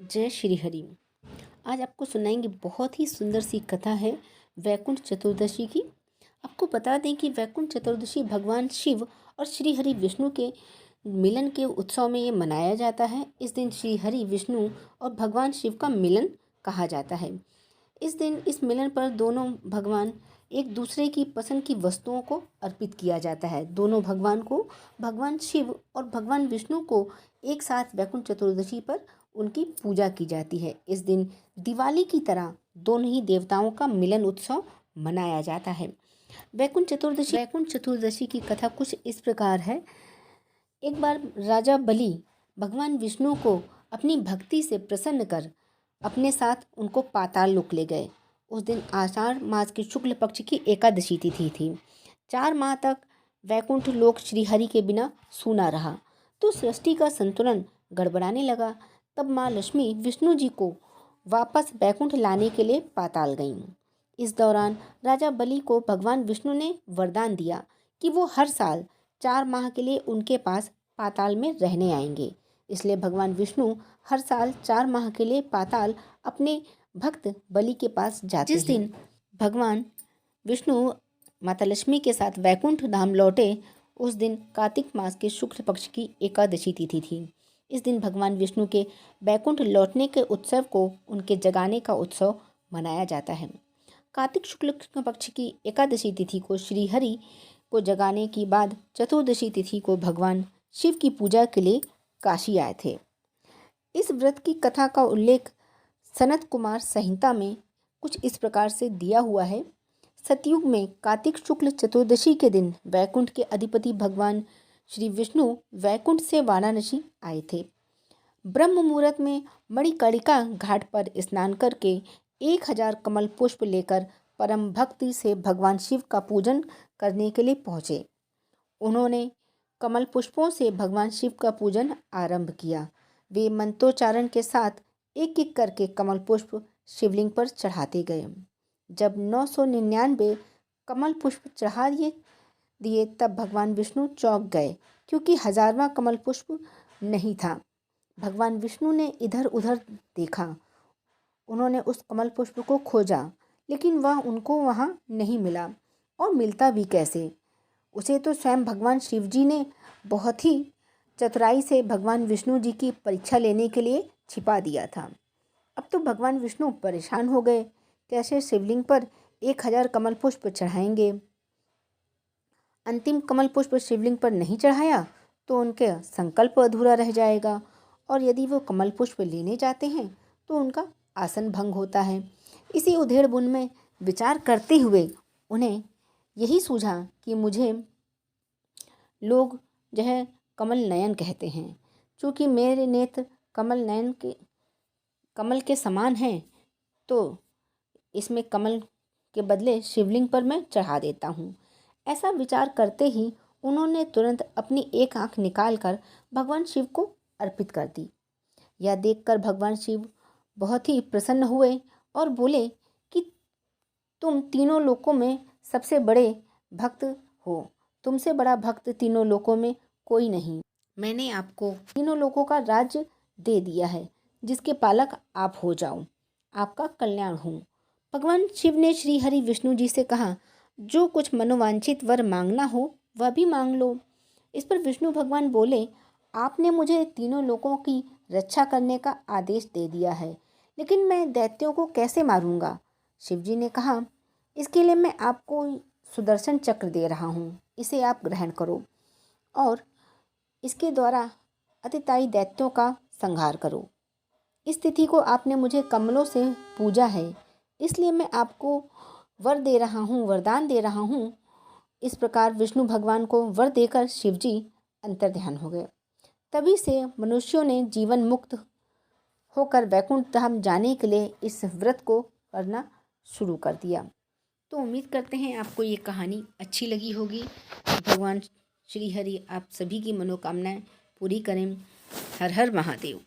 जय श्री हरि। आज आपको सुनाएंगे बहुत ही सुंदर सी कथा है वैकुंठ चतुर्दशी की। आपको बता दें कि वैकुंठ चतुर्दशी भगवान शिव और श्री हरि विष्णु के मिलन के उत्सव में ये मनाया जाता है। इस दिन श्री हरि विष्णु और भगवान शिव का मिलन कहा जाता है। इस दिन इस मिलन पर दोनों भगवान एक दूसरे की पसंद की वस्तुओं को अर्पित किया जाता है। दोनों भगवान को, भगवान शिव और भगवान विष्णु को एक साथ वैकुंठ चतुर्दशी पर उनकी पूजा की जाती है। इस दिन दिवाली की तरह दोनों ही देवताओं का मिलन उत्सव मनाया जाता है। वैकुंठ चतुर्दशी की कथा कुछ इस प्रकार है। एक बार राजा बलि भगवान विष्णु को अपनी भक्ति से प्रसन्न कर अपने साथ उनको पाताल लोक ले गए। उस दिन आषाढ़ मास के शुक्ल पक्ष की एकादशी तिथि थी। 4 माह तक वैकुंठ लोक श्री हरि के बिना सूना रहा तो सृष्टि का संतुलन गड़बड़ाने लगा। तब माँ लक्ष्मी विष्णु जी को वापस वैकुंठ लाने के लिए पाताल गईं। इस दौरान राजा बलि को भगवान विष्णु ने वरदान दिया कि वो हर साल 4 माह के लिए उनके पास पाताल में रहने आएंगे। इसलिए भगवान विष्णु हर साल 4 माह के लिए पाताल अपने भक्त बलि के पास जाते हैं। जिस दिन भगवान विष्णु माता लक्ष्मी के साथ वैकुंठ धाम लौटे उस दिन कार्तिक मास के शुक्ल पक्ष की एकादशी तिथि थी। इस दिन भगवान विष्णु के वैकुंठ लौटने के उत्सव को उनके जगाने का उत्सव मनाया जाता है। कार्तिक शुक्ल पक्ष की एकादशी तिथि को श्री हरि को जगाने के बाद चतुर्दशी तिथि को भगवान शिव की पूजा के लिए काशी आए थे। इस व्रत की कथा का उल्लेख सनत कुमार संहिता में कुछ इस प्रकार से दिया हुआ है। सतयुग में कार्तिक शुक्ल चतुर्दशी के दिन वैकुंठ के अधिपति भगवान श्री विष्णु वैकुंठ से वाराणसी आए थे। ब्रह्म मुहूर्त में मणिकर्णिका घाट पर स्नान करके 1000 कमल पुष्प लेकर परम भक्ति से भगवान शिव का पूजन करने के लिए पहुँचे। उन्होंने कमल पुष्पों से भगवान शिव का पूजन आरंभ किया। वे मंत्रोच्चारण के साथ एक एक करके कमल पुष्प शिवलिंग पर चढ़ाते गए। जब 999 कमल पुष्प चढ़ा दिए तब भगवान विष्णु चौंक गए क्योंकि 1000वां कमल पुष्प नहीं था। भगवान विष्णु ने इधर उधर देखा। उन्होंने उस कमल पुष्प को खोजा लेकिन वह उनको वहाँ नहीं मिला और मिलता भी कैसे। उसे तो स्वयं भगवान शिव जी ने बहुत ही चतुराई से भगवान विष्णु जी की परीक्षा लेने के लिए छिपा दिया था। अब तो भगवान विष्णु परेशान हो गए, कैसे शिवलिंग पर 1000 कमल पुष्प चढ़ाएंगे। अंतिम कमल पुष्प शिवलिंग पर नहीं चढ़ाया तो उनके संकल्प अधूरा रह जाएगा और यदि वो कमल पुष्प लेने जाते हैं तो उनका आसन भंग होता है। इसी उधेड़-बुन में विचार करते हुए उन्हें यही सूझा कि मुझे लोग जो है कमल नयन कहते हैं। चूँकि मेरे नेत्र कमल के समान हैं तो इसमें कमल के बदले शिवलिंग पर मैं चढ़ा देता हूँ। ऐसा विचार करते ही उन्होंने तुरंत अपनी एक आँख निकालकर भगवान शिव को अर्पित कर दी। यह देखकर भगवान शिव बहुत ही प्रसन्न हुए और बोले कि तुम तीनों लोकों में सबसे बड़े भक्त हो। तुमसे बड़ा भक्त तीनों लोकों में कोई नहीं। मैंने आपको तीनों लोकों का राज्य दे दिया है, जिसके पालक आप हो जाओ। आपका कल्याण हो। भगवान शिव ने श्री हरि विष्णु जी से कहा, जो कुछ मनोवांछित वर मांगना हो वह भी मांग लो। इस पर विष्णु भगवान बोले, आपने मुझे तीनों लोकों की रक्षा करने का आदेश दे दिया है, लेकिन मैं दैत्यों को कैसे मारूंगा। शिव जी ने कहा, इसके लिए मैं आपको सुदर्शन चक्र दे रहा हूँ, इसे आप ग्रहण करो और इसके द्वारा अतिताई दैत्यों का संहार करो। इस तिथि को आपने मुझे कमलों से पूजा है, इसलिए मैं आपको वरदान दे रहा हूँ। इस प्रकार विष्णु भगवान को वर देकर शिव जी अंतर्ध्यान हो गए। तभी से मनुष्यों ने जीवन मुक्त होकर वैकुंठ धाम जाने के लिए इस व्रत को करना शुरू कर दिया। तो उम्मीद करते हैं आपको ये कहानी अच्छी लगी होगी। भगवान श्री हरि आप सभी की मनोकामनाएं पूरी करें। हर हर महादेव।